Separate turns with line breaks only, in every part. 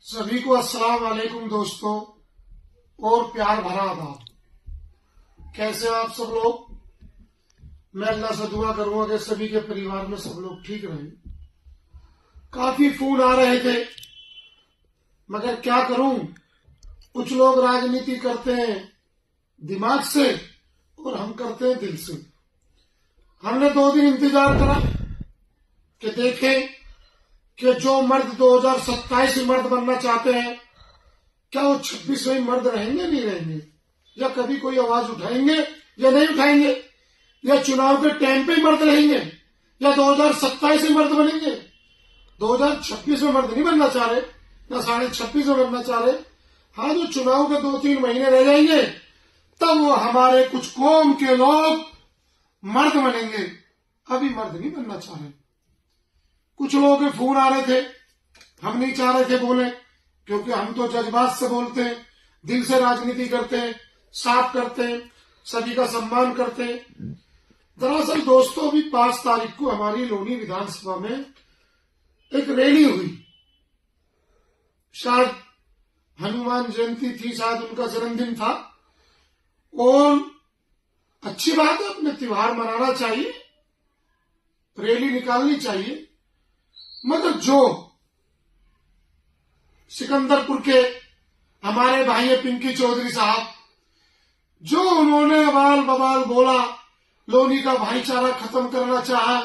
सभी को अस्सलाम वालेकुम दोस्तों और प्यार भरा आदाब। कैसे आप सब लोग? मैं अल्लाह से दुआ करूंगा कि सभी के परिवार में सब लोग ठीक रहें। काफी फोन आ रहे थे मगर क्या करूं, कुछ लोग राजनीति करते हैं दिमाग से और हम करते हैं दिल से। हमने 2 दिन इंतजार करा कि देखें कि जो मर्द 2027 में मर्द बनना चाहते हैं क्या वो 26 में मर्द रहेंगे नहीं रहेंगे, या कभी कोई आवाज उठाएंगे या नहीं उठाएंगे, या चुनाव के टाइम पे ही मर्द रहेंगे या 2027 में मर्द बनेंगे। 2026 में मर्द नहीं बनना चाह रहे, ना 26.5 में बनना चाह रहे। हाँ, जो चुनाव के 2-3 महीने रह जाएंगे तब वो हमारे कुछ कौम के लोग मर्द बनेंगे। अभी मर्द नहीं बनना चाह रहे। कुछ लोगों के फोन आ रहे थे, हम नहीं चाह रहे थे बोले, क्योंकि हम तो जज्बात से बोलते हैं, दिल से राजनीति करते हैं, साफ करते हैं, सभी का सम्मान करते हैं। दरअसल दोस्तों, अभी 5 तारीख को हमारी लोनी विधानसभा में एक रैली हुई। शायद हनुमान जयंती थी, शायद उनका जन्मदिन था, और अच्छी बात है, अपने त्योहार मनाना चाहिए, रैली निकालनी चाहिए। मगर जो सिकंदरपुर के हमारे भाई पिंकी चौधरी साहब, जो उन्होंने अबाल बबाल बोला, लोनी का भाईचारा खत्म करना चाहा,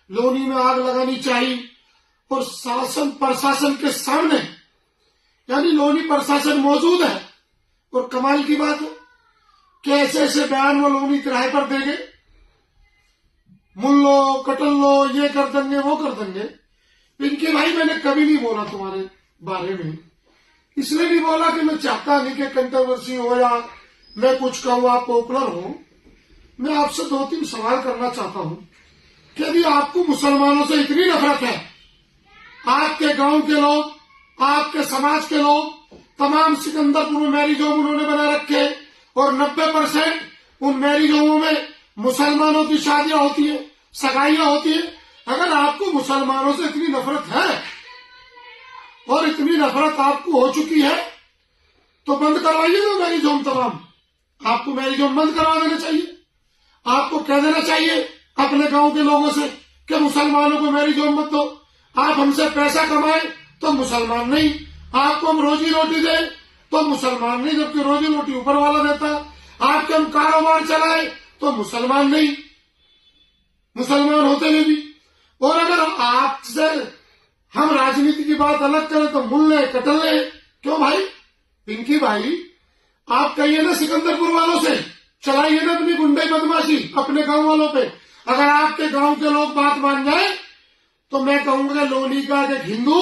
लोनी में आग लगानी चाहिए, और शासन प्रशासन के सामने, यानी लोनी प्रशासन मौजूद है, और कमाल की बात है कि ऐसे ऐसे बयान वो लोनी किराए पर देंगे, मुल लो कटल लो, ये कर देंगे वो कर देंगे। पिंकी भाई, मैंने कभी नहीं बोला तुम्हारे बारे में, इसलिए नहीं बोला कि मैं चाहता नहीं कि कंट्रोवर्सी हो या मैं कुछ कहूं, आप पॉपुलर हो। मैं आपसे 2-3 सवाल करना चाहता हूं कि यदि आपको मुसलमानों से इतनी नफरत है, आपके गांव के लोग, आपके समाज के लोग, तमाम सिकंदरपुर में मैरिज होम उन्होंने बना रखे, और 90% उन मैरिज होमों में मुसलमानों की शादियां होती है, सगाइयां होती है। अगर आपको मुसलमानों से इतनी नफरत है और इतनी नफरत आपको हो चुकी है, तो बंद करवाइए ना मैरिज होम तमाम। आपको मैरिज होम बंद करवा देना चाहिए। आपको कह देना चाहिए अपने गांव के लोगों से कि मुसलमानों को मैरिज होम मत दो। आप हमसे पैसा कमाए तो मुसलमान नहीं, आपको हम रोजी रोटी दे तो मुसलमान नहीं, जबकि रोजी रोटी ऊपर वाला देता। आपके हम कारोबार चलाए तो मुसलमान नहीं, मुसलमान होते हुए भी। और अगर आपसे हम राजनीति की बात अलग करें तो मुल्ले कटले। क्यों भाई? पिंकी भाई, आप कहिए ना सिकंदरपुर वालों से, चलाइए ना अपनी गुंडई बदमाशी अपने गांव वालों पे। अगर आपके गांव के लोग बात मान जाए तो मैं कहूंगा लोनी का एक हिंदू,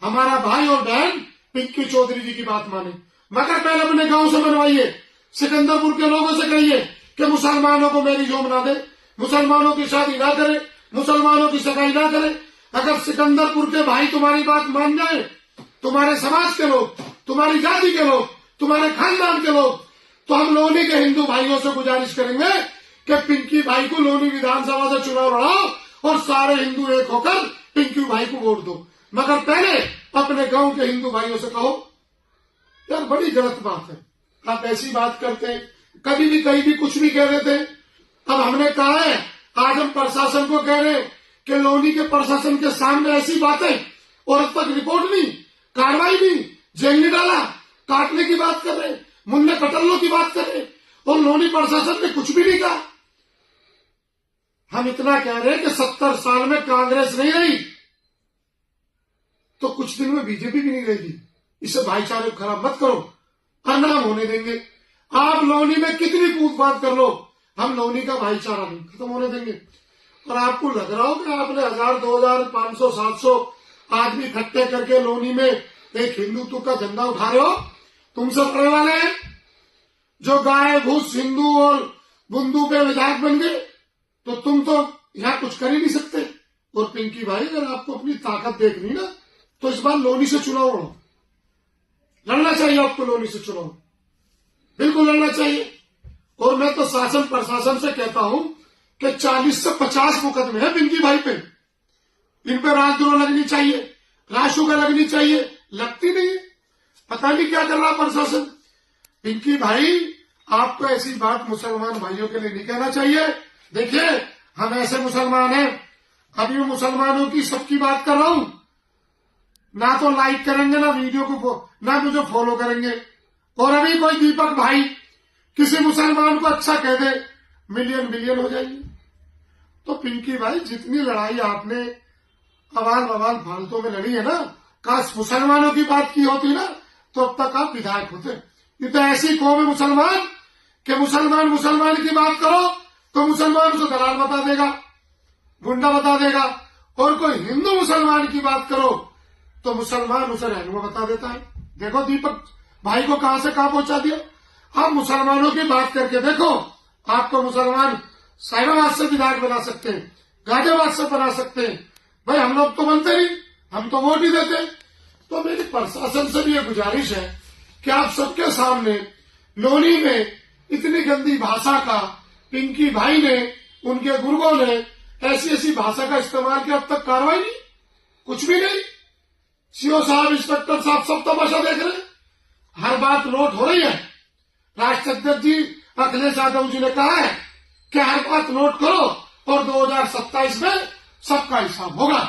हमारा भाई और बहन पिंकी चौधरी जी की बात माने। मगर पहले अपने गांव से बनवाइए, सिकंदरपुर के लोगों से कहिए कि मुसलमानों को मैरिज होम ना दे, मुसलमानों की शादी ना करे, मुसलमानों की सगाई ना करे। अगर सिकंदरपुर के भाई तुम्हारी बात मान जाए, तुम्हारे समाज के लोग, तुम्हारी जाति के लोग, तुम्हारे खानदान के लोग, तो हम लोनी के हिंदू भाइयों से गुजारिश करेंगे कि पिंकी भाई को लोनी विधानसभा से चुनाव लड़ाओ और सारे हिंदू एक होकर पिंकी भाई को वोट दो। मगर पहले अपने गांव के हिंदू भाइयों से कहो, यार बड़ी गलत बात है, आप ऐसी बात करते हैं, कभी भी कहीं भी कुछ भी कह देते। अब हमने कहा है, आज हम प्रशासन को कह रहे हैं कि लोनी के प्रशासन के सामने ऐसी बातें, और अब तक रिपोर्ट नहीं, कार्रवाई नहीं, जेल नहीं डाला, काटने की बात कर रहे, मुन्ने कटल्लों की बात कर रहे, और लोनी प्रशासन ने कुछ भी नहीं कहा। हम इतना कह रहे हैं कि 70 साल में कांग्रेस नहीं रही तो कुछ दिन में बीजेपी भी नहीं रहेगी। इसे भाईचारे को खराब मत करो, अनाम होने देंगे। आप लोनी में कितनी पूछ बात कर लो, हम लोनी का भाईचारा नहीं खत्म होने देंगे। और आपको लग रहा हो कि आपने 1000, 2000, 500, 700 आदमी इकट्ठे करके लोनी में एक हिंदुत्व का झंडा उठा रहे हो? तुमसे पड़ने वाले हैं जो गाय भूस हिंदू और बुंदू पे विधायक बन गए, तो तुम तो यहां कुछ कर ही नहीं सकते। और पिंकी भाई, अगर आपको अपनी ताकत देखनी ना तो इस बार लोनी से चुनाव लड़ो, लड़ना चाहिए आपको, लोनी से चुनाव बिल्कुल लड़ना चाहिए। और मैं तो शासन प्रशासन से कहता हूं कि 40 से 50 मुकदमे हैं पिंकी भाई पे, इन पे राजद्रोह लगनी चाहिए, राशुका लगनी चाहिए, लगती नहीं है। पता नहीं क्या कर रहा प्रशासन। पिंकी भाई, आपको ऐसी बात मुसलमान भाइयों के लिए नहीं कहना चाहिए। देखिए, हम ऐसे मुसलमान हैं, अभी मैं मुसलमानों की सबकी बात कर रहा हूं, ना तो लाइक करेंगे ना वीडियो को, ना मुझे फॉलो करेंगे। और अभी कोई दीपक भाई किसी मुसलमान को अच्छा कह दे, मिलियन बिलियन हो जाएंगे। तो पिंकी भाई, जितनी लड़ाई आपने अवाल बवाल फालतू में लड़ी है ना, काश मुसलमानों की बात की होती ना, तो अब तक आप विधायक होते। ये तो ऐसी कौम है मुसलमान कि मुसलमान मुसलमान की बात करो तो मुसलमान उसे दलाल बता देगा, गुंडा बता देगा, और कोई हिंदू मुसलमान की बात करो तो मुसलमान उसे रहनुमा बता देता है। देखो दीपक भाई को कहां से कहां पहुंचा दिया। आप मुसलमानों की बात करके देखो, आपको मुसलमान साहिबाबाद से विधायक बना सकते हैं, गाजियाबाद से बना सकते हैं। भाई हम लोग तो बनते नहीं, हम तो वोट ही देते। तो मेरी प्रशासन से भी ये गुजारिश है कि आप सबके सामने लोनी में इतनी गंदी भाषा का पिंकी भाई ने, उनके गुर्गों ने ऐसी ऐसी भाषा का इस्तेमाल किया, अब तक कार्रवाई नहीं, कुछ भी नहीं। सीओ साहब, इंस्पेक्टर साहब सब तमाशा देख रहे हैं, हर बात नोट हो रही है। राष्ट्रीय अध्यक्ष जी अखिलेश यादव जी ने कहा है कि हर बात नोट करो और 2027 में सबका हिसाब होगा,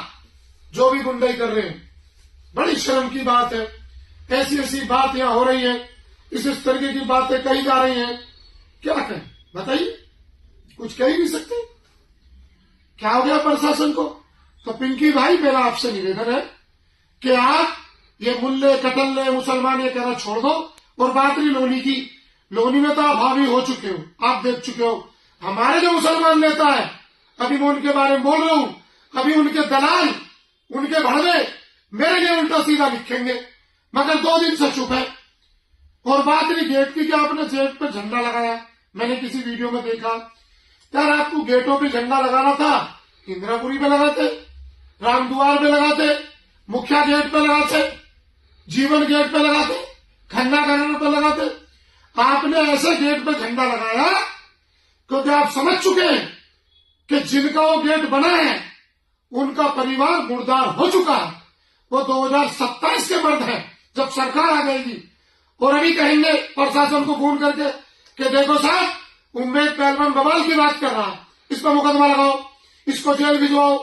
जो भी गुंडाई कर रहे हैं। बड़ी शर्म की बात है, ऐसी ऐसी बात यहां हो रही है, इस तरीके की बातें कही जा रही हैं। क्या कहें बताइए, कुछ कह ही नहीं सकते। क्या हो गया प्रशासन को। तो पिंकी भाई, मेरा आपसे निवेदन है कि आप ये मुल्ले कटल्ले मुसलमान ये कहना छोड़ दो, और बात रही लोनी की, लोनी में तो आप हावी हो चुके हो, आप देख चुके हो। हमारे जो मुसलमान नेता है, अभी मैं उनके बारे में बोल रहा हूं, अभी उनके दलाल, उनके भड़वे मेरे लिए उल्टा सीधा लिखेंगे, मगर 2 दिन से चुप है। और बात नहीं गेट की, क्या आपने गेट पे झंडा लगाया, मैंने किसी वीडियो में देखा। यार, आपको गेटों पे झंडा लगाना था, इंदिरापुरी पे लगाते, रामद्वार पे लगाते, मुखिया गेट पे लगाते, जीवन गेट पे लगाते, खन्ना गार्डन पे लगाते। आपने ऐसे गेट पे झंडा लगाया क्योंकि आप समझ चुके हैं कि जिनका वो गेट बना है उनका परिवार मुर्दार हो चुका है। वो 2027 के मर्द हैं, जब सरकार आ जाएगी। और अभी कहेंगे प्रशासन को फोन करके कि देखो साहब, उम्मेद पहलवान बवाल की बात कर रहा है, इस पर मुकदमा लगाओ, इसको जेल भिजवाओ।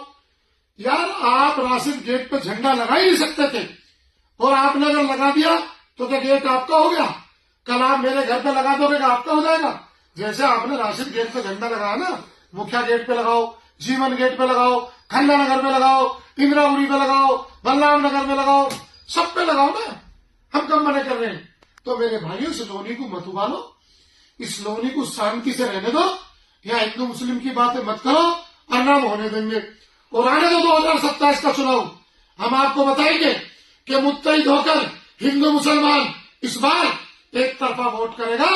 यार, आप राशिद गेट पे झंडा लगा ही नहीं सकते थे, और आपने अगर लगा दिया तो क्या गेट आपका हो गया? कल आप मेरे घर पे लगा दोगे, आपका हो जाएगा। जैसे आपने राशिद गेट पे झंडा लगाया ना, मुखिया गेट पे लगाओ, जीवन गेट पे लगाओ, खन्ना नगर पे लगाओ, इंदिरापुरी पे लगाओ, बलराम नगर में लगाओ, सब पे लगाओ ना। हम कब मना कर रहे हैं? तो मेरे भाइयों, इस लोनी को मत उबालो, इस लोनी को शांति से रहने दो। या हिंदू मुस्लिम की बातें मत करो, अनाम होने देंगे। और आने दो 2027 का चुनाव, हम आपको बताएंगे कि मुत्तहिद होकर हिंदू मुसलमान इस बार एक तरफा वोट करेगा,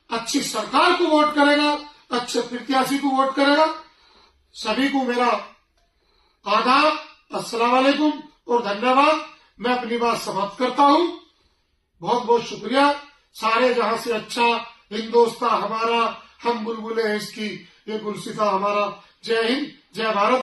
अच्छी सरकार को वोट करेगा, अच्छे प्रत्याशी को वोट करेगा। सभी को मेरा आदाब, अस्सलाम वालेकुम और धन्यवाद। मैं अपनी बात समाप्त करता हूं। बहुत बहुत शुक्रिया। सारे जहां से अच्छा हिंदोस्तान हमारा, हम बुलबुले हैं इसकी, ये गुलसिता हमारा। जय हिंद, जय भारत।